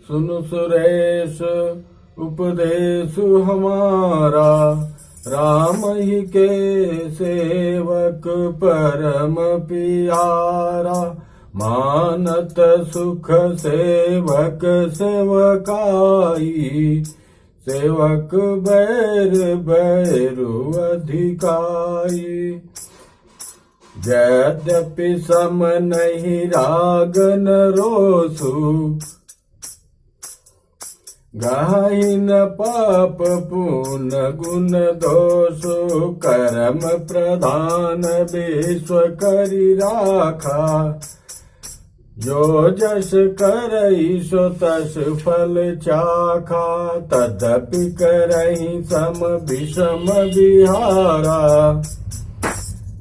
सुनु सुरेश उपदेशु हमारा, राम ही के सेवक परम पियारा। मानत सुख सेवक सेवकाई, सेवक बैर बैरु अधिकाई। यद्यपि सम नहीं रागन रोसु, गाहि न पाप पुण्य गुण दोषु। कर्म प्रधान विश्व करि राखा, जो जस करई सो तस फल चाखा। तदपि करहि सम विषम विहारा,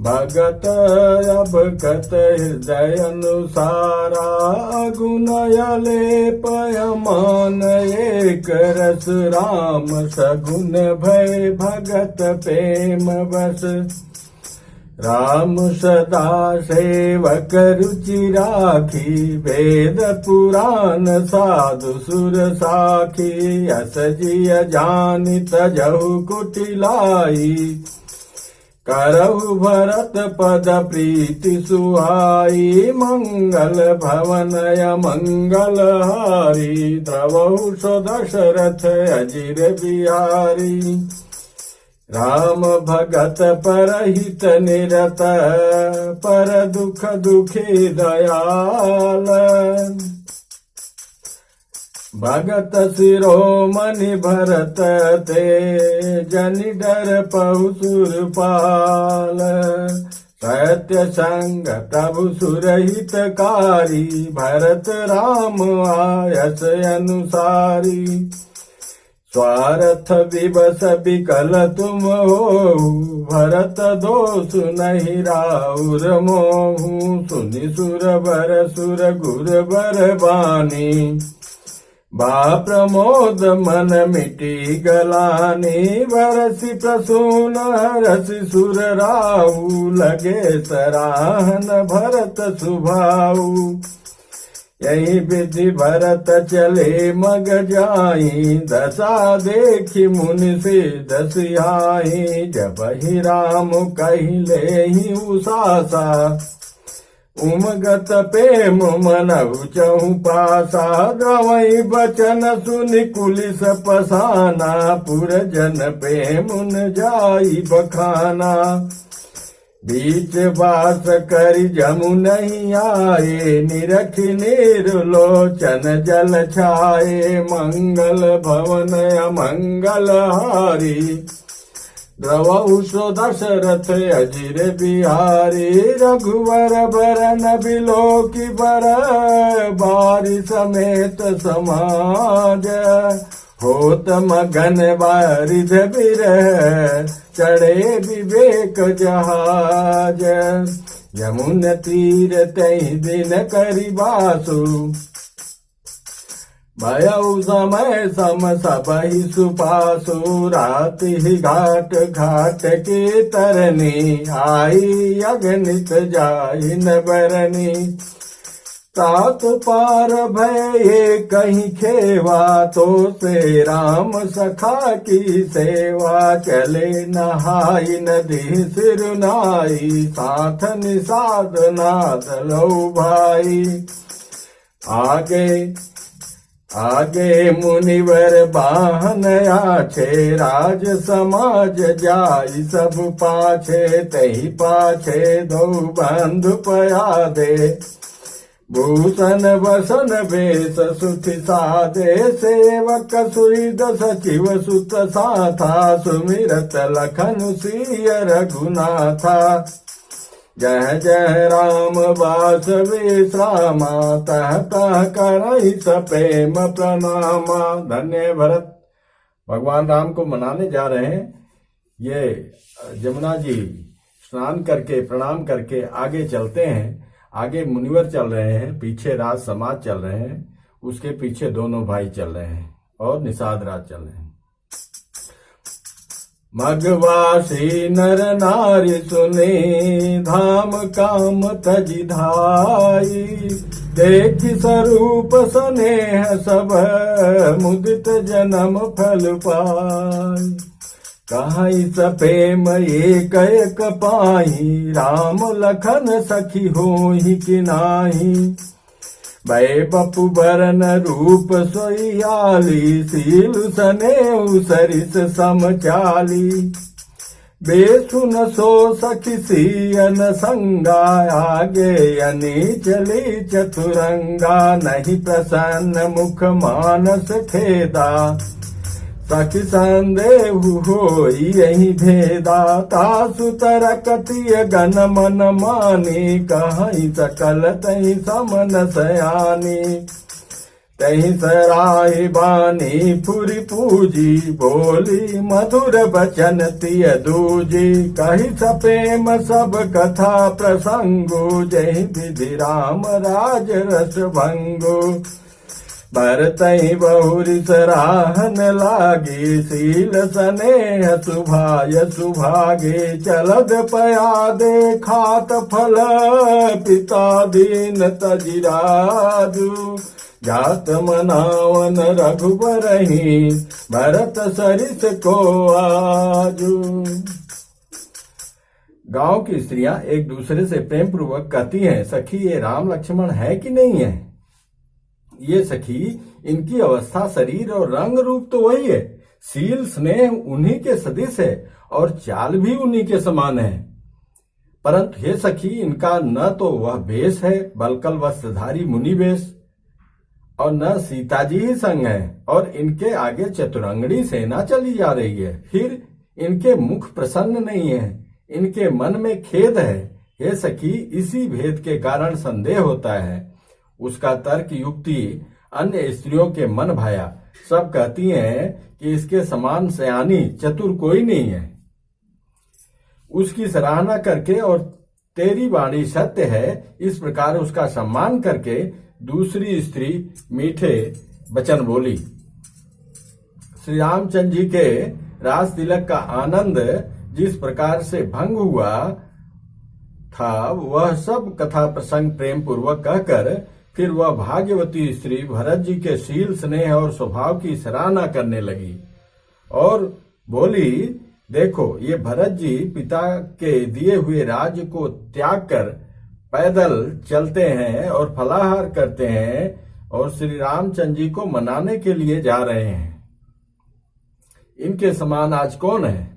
भगत अब कत हृदय अनुसारा। गुणयले पयमान एक रस, राम सगुन भय भगत प्रेम बस। राम सदा सेवक रुचि राखी, वेद पुराण साधु सुर साखी। अस जिय जानि तजहु कुटिलाई, करहु भरत पद प्रीति सुहाई। मंगल भवन मंगल हारी, द्रवहु सो दशरथ अजिर बिहारी। राम भगत परहित निरत, पर दुख दुखी दयाल। भगत शिरोमणि भरत ते, जनि डर पहु सुरपाल। सत्य संग प्रभु सुरहितकारी, भरत राम आयस अनुसारी। स्वार्थ विवश विकल तुम हो, भरत दोष नहीं राउर मोहु। सुनि सुर बर सुर गुर बर बानी, बा प्रमोद मन मिटी गलानी। बरसि प्रसून हरसि सुर राहु, लगे सराहन भरत सुभाऊ। यही विधि भरत चले मग जाई, दशा देखी मुनि से दसिहाई। जब ही राम कहिले ही उसासा, उमगत प्रेम मनहु चहु पासा। द्रवई बचन सुनि कुलिस पसाना, पुरजन प्रेम न जाई बखाना। बीच बास करि जमु नहीं आए, निरखि निर्लोचन जल छाए। मंगल भवन अमंगल हारी, द्रवहु सो दशरथ अजिर बिहारी। रघुवर बरन बिलोकि बर, बारी समेत समाज। होत मगन बारिध बिरह, चढ़े विवेक जहाज। यमुन तीर तहि दिन करि बासु, भयउ समय सम सबहि सुपासु। राति घाट घाट के तरनी, आई अगणित जाहि न बरनी। तात पार भय कहीं खेवा, तो से राम सखा की सेवा। चले नहाई नदी सिरुनाई, साथ निषाद नाद लो भाई। आगे आगे मुनिवर बाहन आछे, राज समाज जाई सब पाछे। तही पाछे दो बंधु पयादे, भूषण वसन वेश सुखि साधे। सेवक सुहृद सचिव सुत साथा, सुमिरत लखन सिय रघुनाथा। जय जय राम बास विश्रामा, तह तह करहि सप्रेम प्रणामा। धन्य भरत भगवान राम को मनाने जा रहे हैं। ये जमुना जी स्नान करके प्रणाम करके आगे चलते हैं। आगे मुनिवर चल रहे हैं, पीछे राज समाज चल रहे हैं, उसके पीछे दोनों भाई चल रहे हैं और निषाद राज चल रहे हैं। मगवासी नर नारी सुने, धाम काम तजि धाई। देखि स्वरूप स्नेह सब मुदित जन्म फल पाई। कहाई प्रेम एक एक पाही, राम लखन सखी होहि कि नाही। भय बपु बरन रूप सोयाली, सील स्नेह सरिस समचाली। बेसुन सो सखी सियन संगा, आगे अनी चली चतुरंगा। नहीं प्रसन्न मुख मानस खेदा, सखी संदेह होई यही भेदा। तासु तरकतिय गन मन मानी, कहीं सकल तही समन सयानी। तही सराय बानी फुरी पूजी, बोली मधुर बचन तिय दूजी। कही सप्रेम सब कथा प्रसंगो, जय विधि राम राज रस भंगो। भरतहि बहुरी सराहन लागी, शील स्नेह सुभाय सुभागे। चलद पया देखात फल, पिता दीन तजिराजु। जात मनावन रघुबरहि, भरत सरिस को आजू। गांव की स्त्रियां एक दूसरे से प्रेम पूर्वक कहती हैं, सखी ये राम लक्ष्मण है कि नहीं है। ये सखी इनकी अवस्था, शरीर और रंग रूप तो वही है, शील स्नेह उन्हीं के सदिश है और चाल भी उन्हीं के समान है। परंतु हे सखी, इनका न तो वह वेश है बलकल वस्त्रधारी मुनि वेश, और न सीता जी ही संग है, और इनके आगे चतुरंगड़ी सेना चली जा रही है। फिर इनके मुख प्रसन्न नहीं है, इनके मन में खेद है। हे सखी, इसी भेद के कारण संदेह होता है। उसका तर्क युक्ति अन्य स्त्रियों के मन भाया। सब कहती हैं कि इसके समान सयानी चतुर कोई नहीं है। उसकी सराहना करके और तेरी वाणी सत्य है, इस प्रकार उसका सम्मान करके दूसरी स्त्री मीठे वचन बोली। श्री रामचंद्र जी के रास तिलक का आनंद जिस प्रकार से भंग हुआ था, वह सब कथा प्रसंग प्रेम पूर्वक कहकर फिर वह भाग्यवती स्त्री भरत जी के शील स्नेह और स्वभाव की सराहना करने लगी और बोली, देखो ये भरत जी पिता के दिए हुए राज्य को त्याग कर पैदल चलते हैं और फलाहार करते हैं और श्री रामचंद्र जी को मनाने के लिए जा रहे हैं। इनके समान आज कौन है।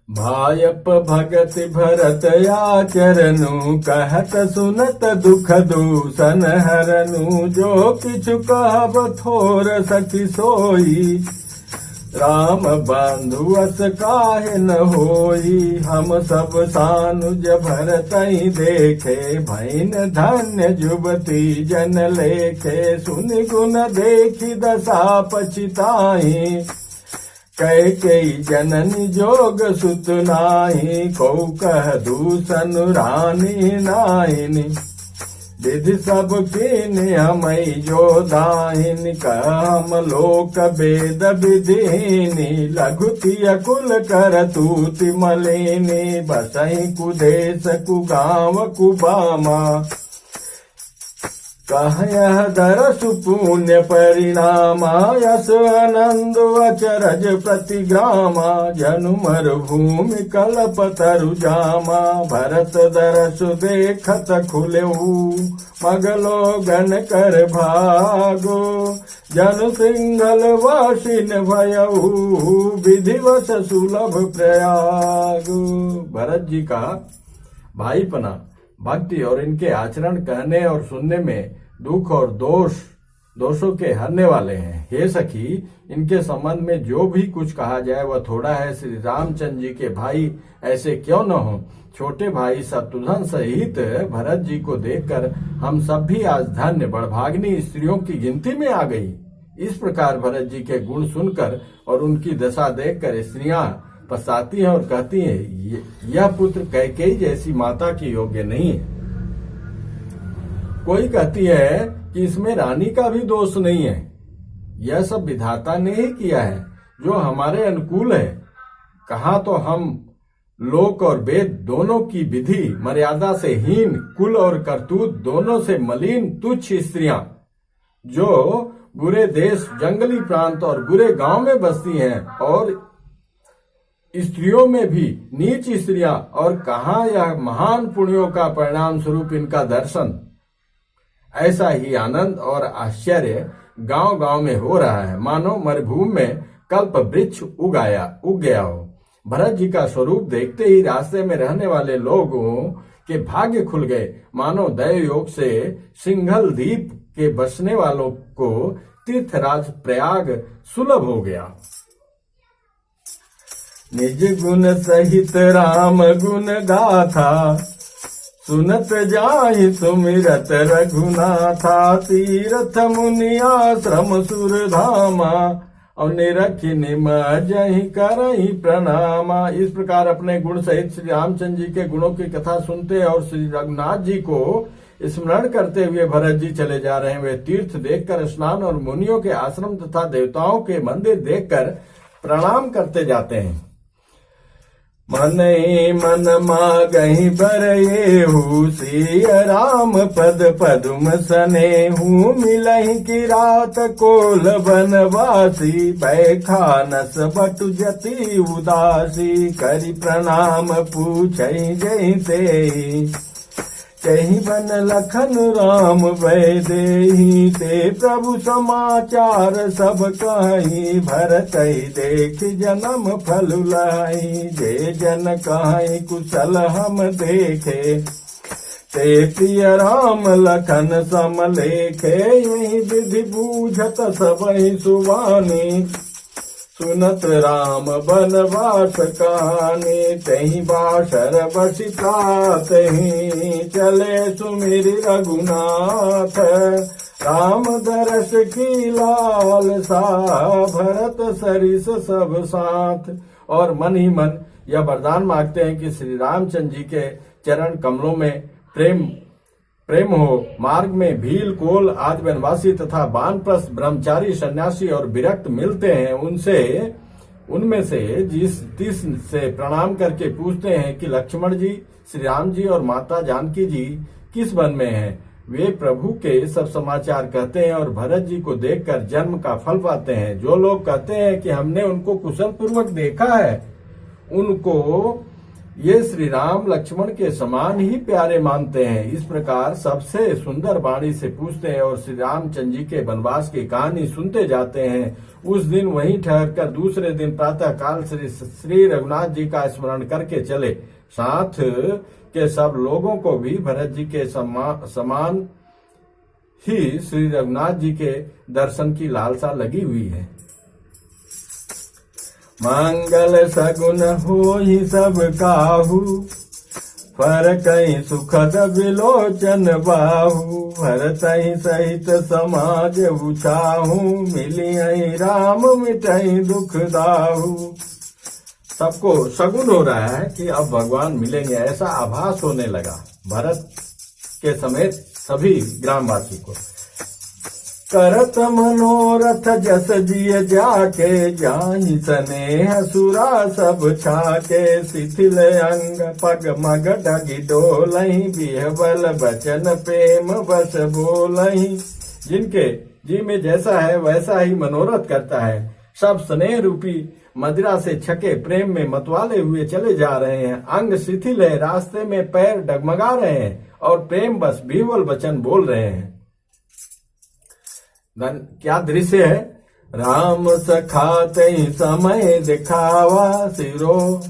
भायप भगत भरत आचरनु, कहत सुनत दुख दूषण हरनु। जो किछु कहब थोर सखी सोई, राम बंधु अस काहे न होई। हम सब सानुज भरतहि देखे, भैन धन्य जुबती जन लेखे। सुनि गुण देखी दशा पछिताहि, कैकेयी जननी जोग सुत नाही। कौ कह दूषण रानी नाहिनी, विधि सब कीन हमई जो दाहिन। कहम लोक वेद विधिनी, लघुति अकुल कर तूति मलिनी। बसहि कुदेश कुगांव कुबामा, कह यह दरसु पुण्य परिणामा। यस आनंद अचरज प्रतिग्रामा, जनु मरुभूमि कल्प तरु जामा। भरत दरसु देखत खुलेऊ, मगलो गण कर भागो। जनु सिंघल वासिन भयऊ, विधिवश सुलभ प्रयागो। भरत जी का भाईपना, भक्ति और इनके आचरण कहने और सुनने में दुख और दोषों के हरने वाले हैं। हे सखी, इनके संबंध में जो भी कुछ कहा जाए वह थोड़ा है। श्री रामचंद्र जी के भाई ऐसे क्यों न हो। छोटे भाई शत्रुघ्न सहित भरत जी को देखकर हम सब भी आज धन्य बड़भाग्नि स्त्रियों की गिनती में आ गई। इस प्रकार भरत जी के गुण सुनकर और उनकी दशा देखकर स्त्रियां पछताती हैं और कहती हैं, यह पुत्र कैकेयी जैसी माता की योग्य नहीं है। कोई कहती है कि इसमें रानी का भी दोष नहीं है, यह सब विधाता ने ही किया है जो हमारे अनुकूल है। कहा तो हम लोक और वेद दोनों की विधि मर्यादा से हीन, कुल और करतूत दोनों से मलिन तुच्छ स्त्रियां, जो बुरे देश, जंगली प्रांत और बुरे गांव में बसती हैं, और स्त्रियों में भी नीच स्त्रियां, और कहाँ यह महान पुण्यों का परिणाम स्वरूप इनका दर्शन। ऐसा ही आनंद और आश्चर्य गांव गांव में हो रहा है, मानो मरुभूमि में कल्प वृक्ष उग गया हो। भरत जी का स्वरूप देखते ही रास्ते में रहने वाले लोगों के भाग्य खुल गए, मानो दैव योग से सिंघल द्वीप के बसने वालों को तीर्थराज प्रयाग सुलभ हो गया। निज गुण सहित राम गुण गाथा, सुनत जाहि सुमिरत रघुनाथा, तीर्थ मुनि आश्रम सुर धामा, और निरखि निमजहि करहि प्रणामा। इस प्रकार अपने गुण सहित श्री रामचंद्र जी के गुणों की कथा सुनते और श्री रघुनाथ जी को स्मरण करते हुए भरत जी चले जा रहे हैं। वे तीर्थ देखकर स्नान और मुनियों के आश्रम तथा देवताओं के मंदिर देखकर प्रणाम करते जाते हैं। मन मन मागहि बरएहु, सिय राम पद पदुम सनेहु, मिलहि की रात कोल बनवासी, बैखानस बटु जति उदासी, करि प्रणाम पूछहि जहि तेहि, कहीं बन लखन राम वैदेही, ते प्रभु समाचार सब कहीं, भरत देख जन्म फल लाई, जे जन कहीं कुशल हम देखे, ते प्रिय राम लखन सम लेखे, यही विधि बूझत सबहि सुवानी, सुनत राम बनवास कहानी, तहि बासर बसिता तहि, चले सुमिर रघुनाथ, राम दरस की लाल सा, भरत सरिस सब साथ। और मन ही मन यह वरदान मांगते हैं कि श्री रामचंद्र जी के चरण कमलों में प्रेम हो। मार्ग में भील, कोल आदि वनवासी तथा वानप्रस्थ ब्रह्मचारी, सन्यासी और विरक्त मिलते हैं। उनमें से जिस से प्रणाम करके पूछते हैं कि लक्ष्मण जी, श्री राम जी और माता जानकी जी किस वन में हैं। वे प्रभु के सब समाचार कहते हैं और भरत जी को देखकर जन्म का फल पाते हैं। जो लोग कहते हैं कि हमने उनको कुशल पूर्वक देखा है, उनको ये श्री राम लक्ष्मण के समान ही प्यारे मानते हैं। इस प्रकार सबसे सुंदर वाणी से पूछते हैं और श्री रामचंद्र जी के वनवास की कहानी सुनते जाते हैं। उस दिन वहीं ठहरकर दूसरे दिन प्रातः काल श्री रघुनाथ जी का स्मरण करके चले। साथ के सब लोगों को भी भरत जी के समान ही श्री रघुनाथ जी के दर्शन की लालसा लगी हुई है। मंगल सगुन होहि सब काहू, फरकहि सुखद विलोचन बाहु, भरतहि सहित समाज उछाहू, मिलिहि राम मिटहि दुख दाहू। सबको शगुन हो रहा है कि अब भगवान मिलेंगे, ऐसा आभास होने लगा भरत के समेत सभी ग्रामवासी को। करत मनोरथ जस जिय जाके, जाहि स्नेह सुरा सब छाके, शिथिल अंग पग मग डगी डोलहि, बिहबल बचन प्रेम बस बोलहि। जिनके जी में जैसा है वैसा ही मनोरथ करता है। सब स्नेह रूपी मदिरा से छके प्रेम में मतवाले हुए चले जा रहे हैं। अंग शिथिल है, रास्ते में पैर डगमगा रहे हैं और प्रेम बस बिहबल वचन बोल रहे हैं। क्या दृश्य है। राम सखाते समय दिखावा, सिरो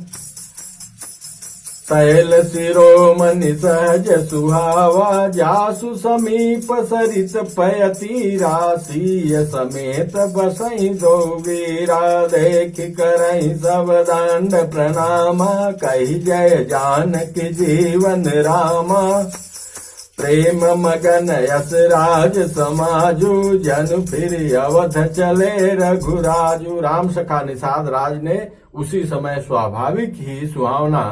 तैल शिरोमणि सहज सुहावा, जासु समीप सरित पयती राशि, समेत बसई दो वीरा, देख करहि सब दंड प्रणामा, कही जय जानकी जीवन रामा, प्रेम मगन यस राज समाजू, जन फिर अवध चले रघुराजू। राम सखा निषाद राज ने उसी समय स्वाभाविक ही सुहावना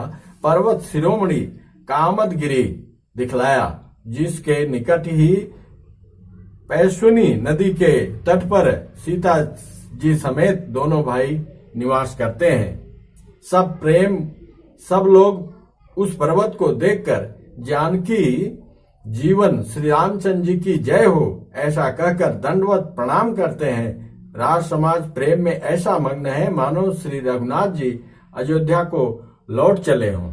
पर्वत शिरोमणि कामदगिरी दिखलाया, जिसके निकट ही पैश्विनी नदी के तट पर सीता जी समेत दोनों भाई निवास करते हैं। सब प्रेम सब लोग उस पर्वत को देखकर जानकी जीवन श्री रामचंद्र जी की जय हो ऐसा कहकर दंडवत प्रणाम करते हैं। राज समाज प्रेम में ऐसा मग्न है मानो श्री रघुनाथ जी अयोध्या को लौट चले हों।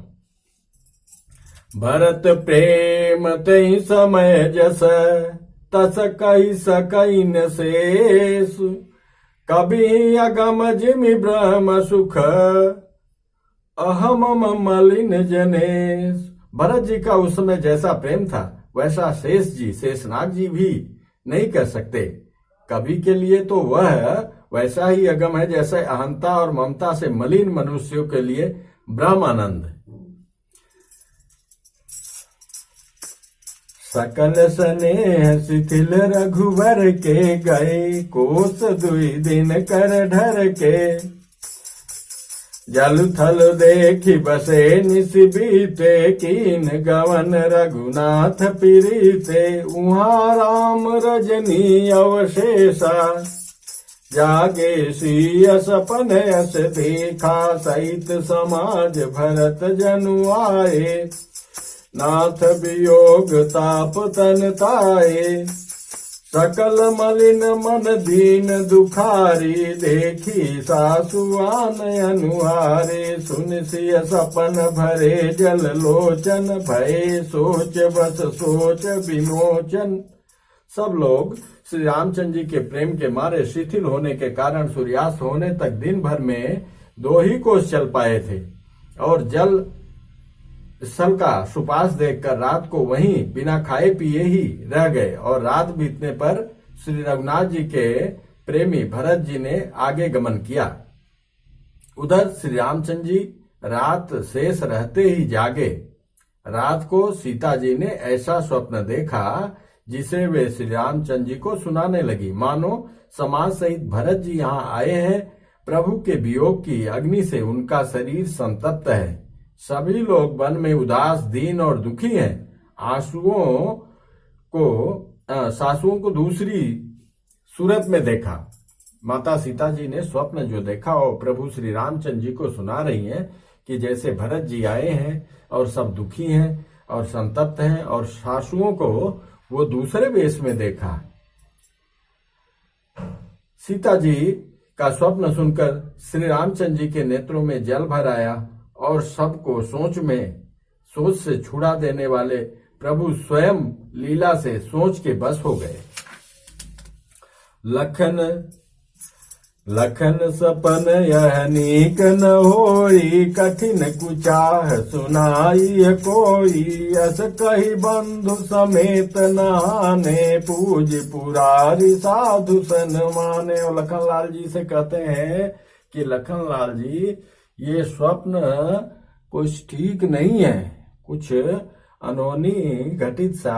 भरत प्रेम तई समय जस तस कही सकई न शेष, कभी अगम जिमि ब्रह्म सुख अहम मलिन जनेश। भरत जी का उस समय जैसा प्रेम था वैसा शेषनाग जी भी नहीं कर सकते। कभी के लिए तो वह वैसा ही अगम है जैसे अहंता और ममता से मलिन मनुष्यों के लिए ब्रह्मानंद। सकल स्नेह शिथिल रघुवर के गए, कोस दुई दिन कर ढर के। जल थल देखी बसे निस बीते, कीन गवन रघुनाथ पीरीते। उहाँ राम रजनी अवशेषा, जागे सिय सपन यस देखा। सहित समाज भरत जनु आए, नाथ वियोग ताप तन ताए। सकल मलिन मन दीन दुखारी, देखी सासुआन अनुहारे। सुन सिय सपन भरे जल लोचन, भय सोच बस सोच विमोचन। सब लोग श्री रामचंद्र जी के प्रेम के मारे शिथिल होने के कारण सूर्यास्त होने तक दिन भर में 2 ही कोस चल पाए थे और जल स्थल का सुपास देखकर रात को वहीं बिना खाए पिए ही रह गए। और रात बीतने पर श्री रघुनाथ जी के प्रेमी भरत जी ने आगे गमन किया। उधर श्री रामचंद्र जी रात शेष रहते ही जागे। रात को सीता जी ने ऐसा स्वप्न देखा जिसे वे श्री रामचंद्र जी को सुनाने लगी। मानो समाज सहित भरत जी यहाँ आए हैं। प्रभु के वियोग की अग्नि से उनका शरीर संतप्त है। सभी लोग वन में उदास दीन और दुखी हैं। सासुओं को दूसरी सूरत में देखा। माता सीता जी ने स्वप्न जो देखा और प्रभु श्री रामचंद्र जी को सुना रही हैं कि जैसे भरत जी आए हैं और सब दुखी हैं और संतप्त हैं, और सासुओं को वो दूसरे वेश में देखा। सीता जी का स्वप्न सुनकर श्री रामचंद्र जी के नेत्रों में जल भर आया और सबको सोच से छुड़ा देने वाले प्रभु स्वयं लीला से सोच के बस हो गए। लखन सपन यह नीक न होई, कठिन कुचाह सुनाई कोई। यस कही बंधु समेत नहाने, पूज पुरारी साधु सन माने। और लखनलाल जी से कहते हैं कि लखनलाल जी ये स्वप्न कुछ ठीक नहीं है, कुछ अनहोनी घटित सा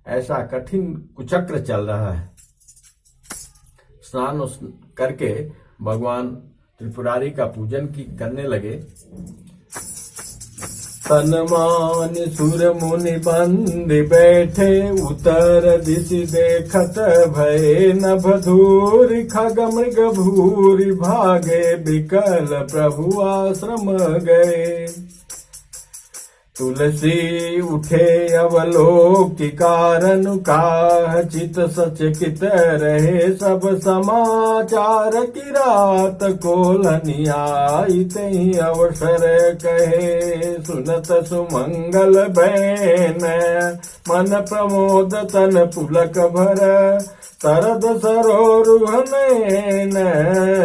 ऐसा कठिन कुचक्र चल रहा है। स्नान करके भगवान त्रिपुरारी का पूजन करने लगे। तनमान सुर मुनि बंद बैठे, उत्तर दिश देखत भय नभ धूरि। खग मृग भूरि भागे, बिकल प्रभु आश्रम गए। तुलसी उठे अवलोकि कारण, काह चित सचकित रहे। सब समाचार की रात कोलनि आई, तहि अवसर कहे। सुनत सुमंगल बैन, मन प्रमोद तन पुलक भर। शरद सरोरुह नैन,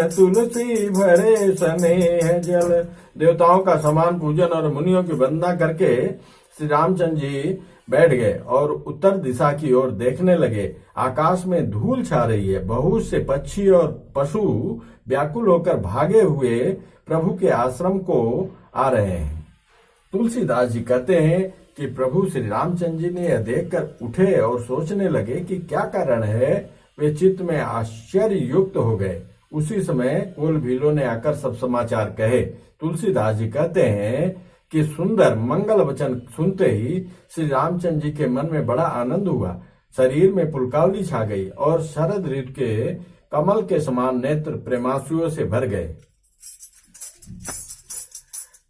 तुलसी भरे स्नेह जल। देवताओं का समान पूजन और मुनियों की वंदना करके श्री रामचंद्र जी बैठ गए और उत्तर दिशा की ओर देखने लगे। आकाश में धूल छा रही है। बहुत से पक्षी और पशु व्याकुल होकर भागे हुए प्रभु के आश्रम को आ रहे हैं। तुलसीदास जी कहते हैं कि प्रभु श्री रामचंद्र जी ने यह देखकर उठे और सोचने लगे कि क्या कारण है। वे चित्त में आश्चर्य युक्त हो गए। उसी समय कुल भीलों ने आकर सब समाचार कहे। तुलसीदास जी कहते हैं कि सुंदर मंगल वचन सुनते ही श्री रामचंद्र जी के मन में बड़ा आनंद हुआ। शरीर में पुलकावली छा गई और शरद ऋतु के कमल के समान नेत्र प्रेमाशुओं से भर गए।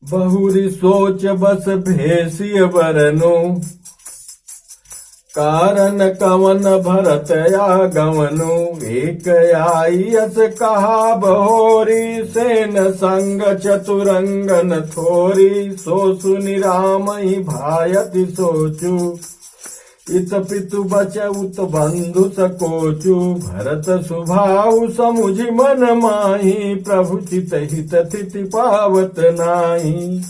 बहुरी सोच बस भेषिय बरनु, कारण कवन भरत या गवनु। एक आयस कहा बहोरी, सेन संग चतुरंगन थोरी। सो सुनि राम ही भायति सोचु, इत पितु बच उत बंधु सकोचु। भरत सुभाउ समुझि मन माही, प्रभु चित हित थिति पावत नाही।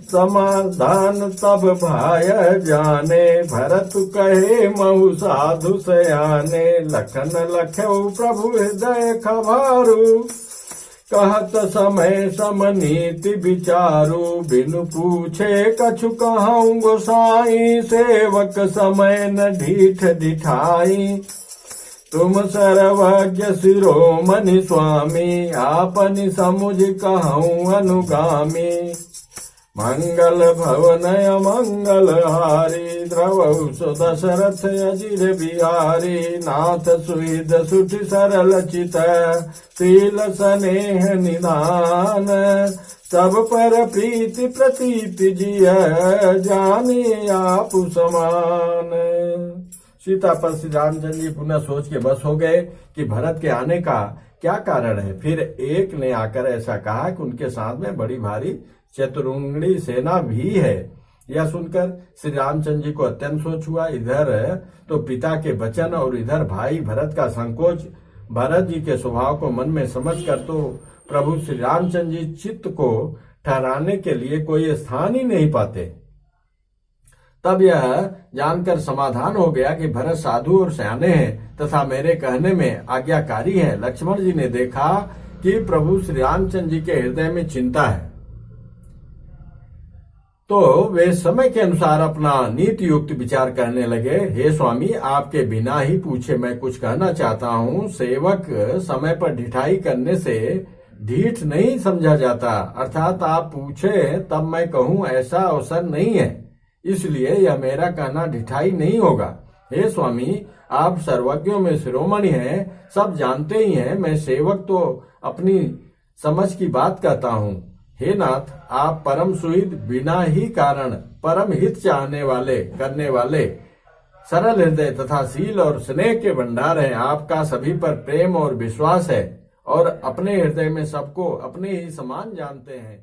समाधान तब भाय जाने, भरत कहे महु साधु सयाने। लखन लख्यौ प्रभु हृदय खबारू, कहत समय समनीति विचारू। बिनु पूछे कछु कहूँ गोसाई, सेवक समय न ढीठ दिठाई। तुम सर्वज्ञ शिरोमणि स्वामी, आपनि समुझ कहूँ अनुगामी। मंगल भवन मंगल हारी, द्रवौ सो दशरथ अजिर बिहारी। नाथ सुहृद सुठि सरल चित, शील स्नेह निधान। सब पर प्रीति प्रतीति जिय, जाने आप समान। सीता पर श्री रामचंद्र जी पुनः सोच के बस हो गए कि भरत के आने का क्या कारण है। फिर एक ने आकर ऐसा कहा कि उनके साथ में बड़ी भारी चतुरंगड़ी सेना भी है। यह सुनकर श्री रामचंद्र जी को अत्यंत सोच हुआ। इधर तो पिता के वचन और इधर भाई भरत का संकोच। भरत जी के स्वभाव को मन में समझकर तो प्रभु श्री रामचंद्र जी चित्त को ठहराने के लिए कोई स्थान ही नहीं पाते। तब यह जानकर समाधान हो गया कि भरत साधु और सयाने हैं तथा मेरे कहने में आज्ञाकारी हैं। लक्ष्मण जी ने देखा कि प्रभु श्री रामचंद्र जी के हृदय में चिंता है, तो वे समय के अनुसार अपना नीति युक्त विचार करने लगे। हे स्वामी, आपके बिना ही पूछे मैं कुछ कहना चाहता हूँ। सेवक समय पर ढिठाई करने से ढीठ नहीं समझा जाता, अर्थात आप पूछे तब मैं कहूँ ऐसा अवसर नहीं है, इसलिए यह मेरा कहना ढिठाई नहीं होगा। हे स्वामी, आप सर्वज्ञों में शिरोमणि हैं, सब जानते ही हैं। मैं सेवक तो अपनी समझ की बात कहता हूँ। हे नाथ, आप परम सुहृद, बिना ही कारण परम हित चाहने वाले करने वाले, सरल हृदय तथा शील और स्नेह के भंडार हैं। आपका सभी पर प्रेम और विश्वास है और अपने हृदय में सबको अपने ही समान जानते हैं।